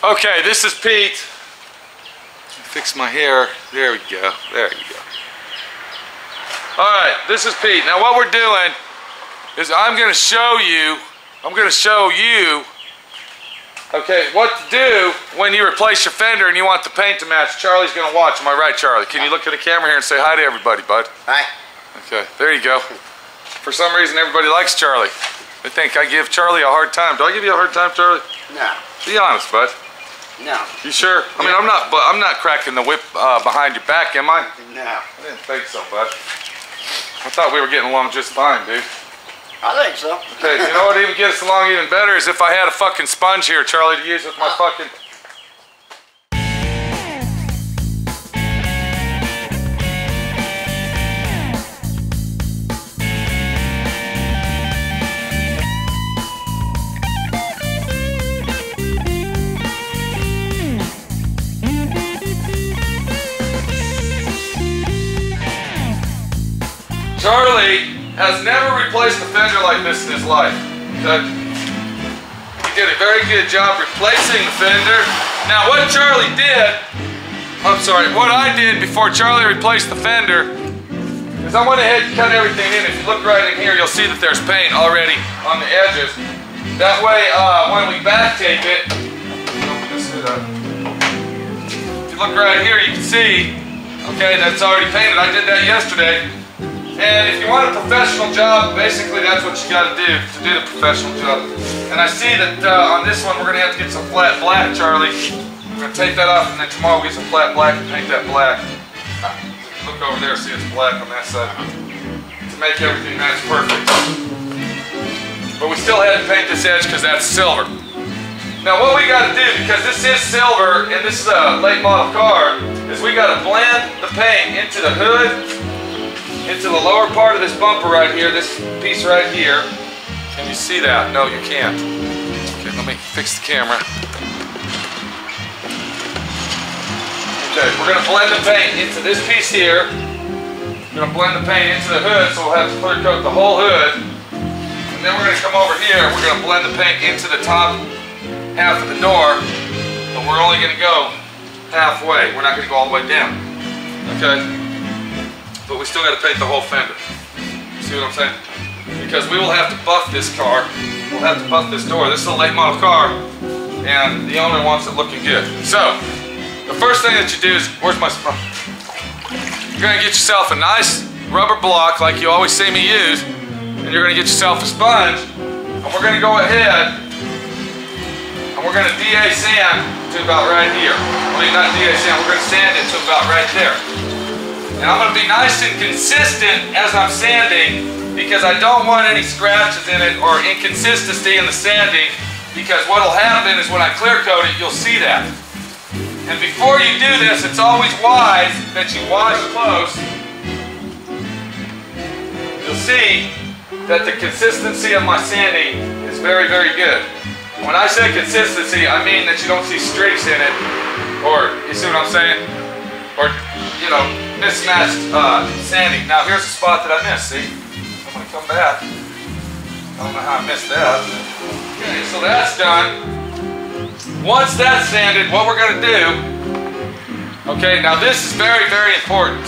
Okay, this is Pete. Fix my hair. There we go. There you go. Alright, this is Pete. Now what we're doing is I'm going to show you, okay, what to do when you replace your fender and you want the paint to match. Charlie's going to watch. Am I right, Charlie? Can you look at the camera here and say hi to everybody, bud? Hi. Okay, there you go. For some reason, everybody likes Charlie. They think I give Charlie a hard time. Do I give you a hard time, Charlie? No. Be honest, bud. No. You sure? I mean, I'm not cracking the whip behind your back, am I? No. I didn't think so, bud. I thought we were getting along just fine, dude. I think so. Okay, you know what even gets us along even better is if I had a fucking sponge here, Charlie, to use with my fucking... Charlie has never replaced a fender like this in his life. Okay? He did a very good job replacing the fender. Now what Charlie did, what I did before Charlie replaced the fender is I went ahead and cut everything in. If you look right in here, you'll see that there's paint already on the edges. That way, when we back tape it, open this hood up. If you look right here, you can see, okay, that's already painted. I did that yesterday. And if you want a professional job, basically that's what you got to do the professional job. And I see that on this one we're going to have to get some flat black, Charlie. We're going to take that off, and then tomorrow we'll get some flat black and paint that black. Look over there, see it's black on that side. To make everything match perfect. But we still had to paint this edge because that's silver. Now what we got to do, because this is silver and this is a late model car, is we got to blend the paint into the hood, into the lower part of this bumper right here, this piece right here. Can you see that? No, you can't. Okay, let me fix the camera. Okay, we're going to blend the paint into this piece here. We're going to blend the paint into the hood, so we'll have to clear coat the whole hood. And then we're going to come over here, we're going to blend the paint into the top half of the door, but we're only going to go halfway. We're not going to go all the way down. Okay? But we still got to paint the whole fender. See what I'm saying? Because we will have to buff this car. We'll have to buff this door. This is a late model car, and the owner wants it looking good. So, the first thing that you do is, where's my sponge? You're going to get yourself a nice rubber block like you always see me use, and you're going to get yourself a sponge, and we're going to go ahead, and we're going to DA sand to about right here. I mean, not DA sand, we're going to sand it to about right there. And I'm going to be nice and consistent as I'm sanding because I don't want any scratches in it or inconsistency in the sanding, because what will happen is when I clear coat it, you'll see that. And before you do this, it's always wise that you wash close. You'll see that the consistency of my sanding is very, very good. When I say consistency, I mean that you don't see streaks in it, or you see what I'm saying? Or, you know, mismatched sanding. Now here's a spot that I missed, see? I'm going to come back. I don't know how I missed that. Okay, so that's done. Once that's sanded, what we're going to do, okay, now this is very, very important.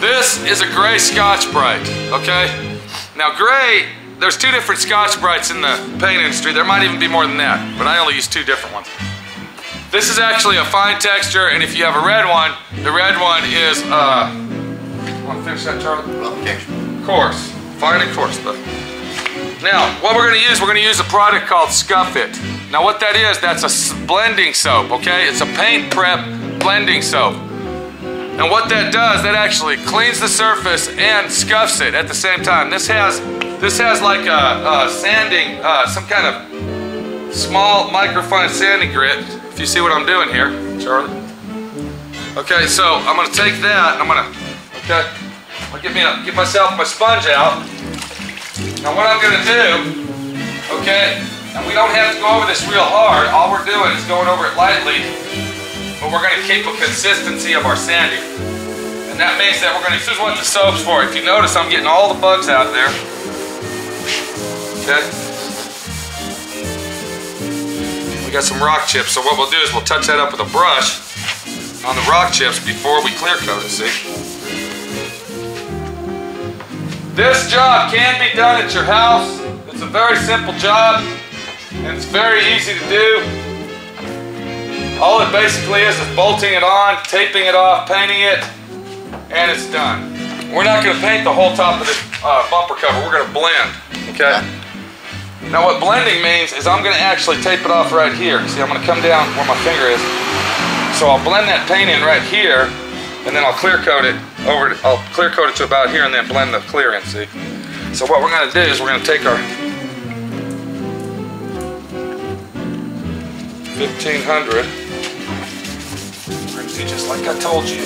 This is a gray Scotch-Brite, okay? Now gray, there's two different Scotch-Brites in the paint industry. There might even be more than that, but I only use two different ones. This is actually a fine texture, and if you have a red one, the red one is, want to finish that, Charlie? Okay. Coarse. Fine and coarse, but. Now, what we're going to use a product called Scuff It. Now what that is, that's a blending soap, okay? It's a paint prep blending soap. And what that does, that actually cleans the surface and scuffs it at the same time. This has like a sanding, some kind of small microfine sanding grit. If you see what I'm doing here, Charlie. Okay, so I'm gonna take that and I'm gonna get myself my sponge out. Now what I'm gonna do, okay, and we don't have to go over this real hard. All we're doing is going over it lightly, but we're gonna keep a consistency of our sanding. And that means that this is what the soap's for. If you notice, I'm getting all the bugs out there. Okay. we got some rock chips. So what we'll do is we'll touch that up with a brush on the rock chips before we clear coat it, see? This job can be done at your house. It's a very simple job and it's very easy to do. All it basically is bolting it on, taping it off, painting it, and it's done. We're not going to paint the whole top of this bumper cover. We're going to blend, okay? Now what blending means is I'm going to actually tape it off right here. See, I'm going to come down where my finger is. So I'll blend that paint in right here, and then I'll clear coat it over. I'll clear coat it to about here, and then blend the clear in. See. So what we're going to do is we're going to take our 1500. We're going to do just like I told you.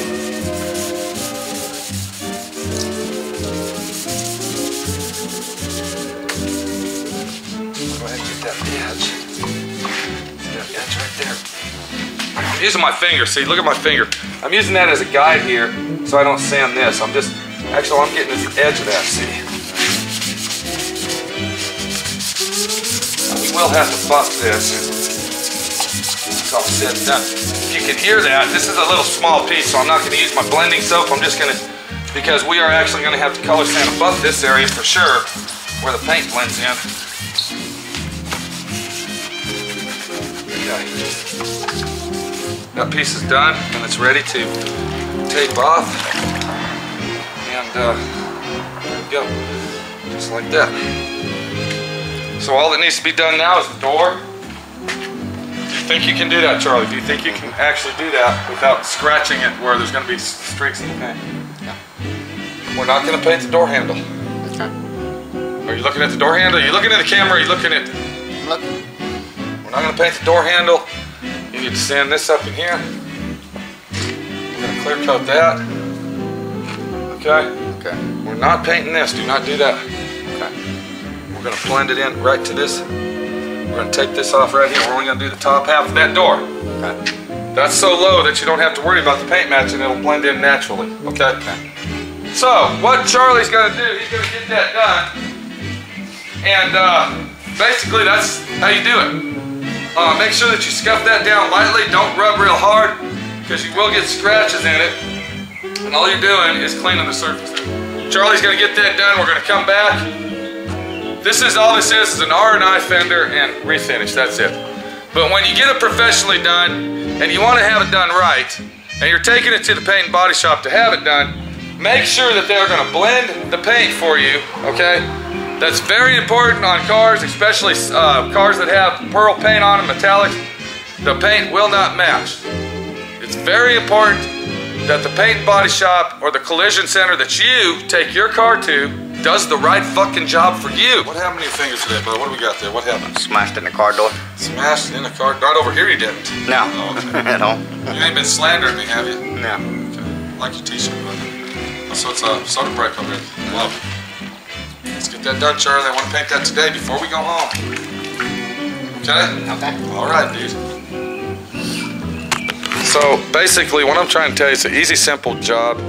Go ahead and get that edge. See that edge right there. I'm using my finger, see, look at my finger. I'm using that as a guide here so I don't sand this. I'm getting to the edge of that, see. Now, we will have to buff this. It's all said and done. If you can hear that, this is a little small piece, so I'm not going to use my blending soap. I'm just going to, because we are actually going to have to color sand and buff this area for sure, where the paint blends in. Okay. That piece is done and it's ready to tape off, and there we go, just like that. So all that needs to be done now is the door. Do you think you can do that, Charlie? Do you think you can actually do that without scratching it where there's going to be streaks in the paint? Yeah. We're not going to paint the door handle. Okay. Are you looking at the door handle? Are you looking at the camera? Or are you looking at... Look. We're not going to paint the door handle. You need to sand this up in here. We're going to clear coat that. Okay? Okay. We're not painting this. Do not do that. Okay. We're going to blend it in right to this. We're going to take this off right here. We're only going to do the top half of that door. Okay. That's so low that you don't have to worry about the paint matching. It'll blend in naturally. Okay? Okay. So, what Charlie's going to do, he's going to get that done. And basically, that's how you do it. Make sure that you scuff that down lightly. Don't rub real hard because you will get scratches in it. And all you're doing is cleaning the surface. Charlie's going to get that done. We're going to come back. All this is an R&I fender and refinish. That's it. But when you get it professionally done and you want to have it done right, and you're taking it to the paint and body shop to have it done, make sure that they're going to blend the paint for you, okay? That's very important on cars, especially cars that have pearl paint on them, metallics. The paint will not match. It's very important that the paint and body shop or the collision center that you take your car to does the right fucking job for you. What happened to your fingers today, bud? What do we got there? What happened? Smashed in the car door. Smashed in the car? Not over here you didn't? No. Oh, okay. At all. You ain't been slandering me, have you? No. Okay. I like your t-shirt, bud. So it's a soda break over here. Love it. Let's get that done, Charlie. I want to paint that today before we go home. Okay? Okay. All right, dude. So basically what I'm trying to tell you, it's an easy, simple job.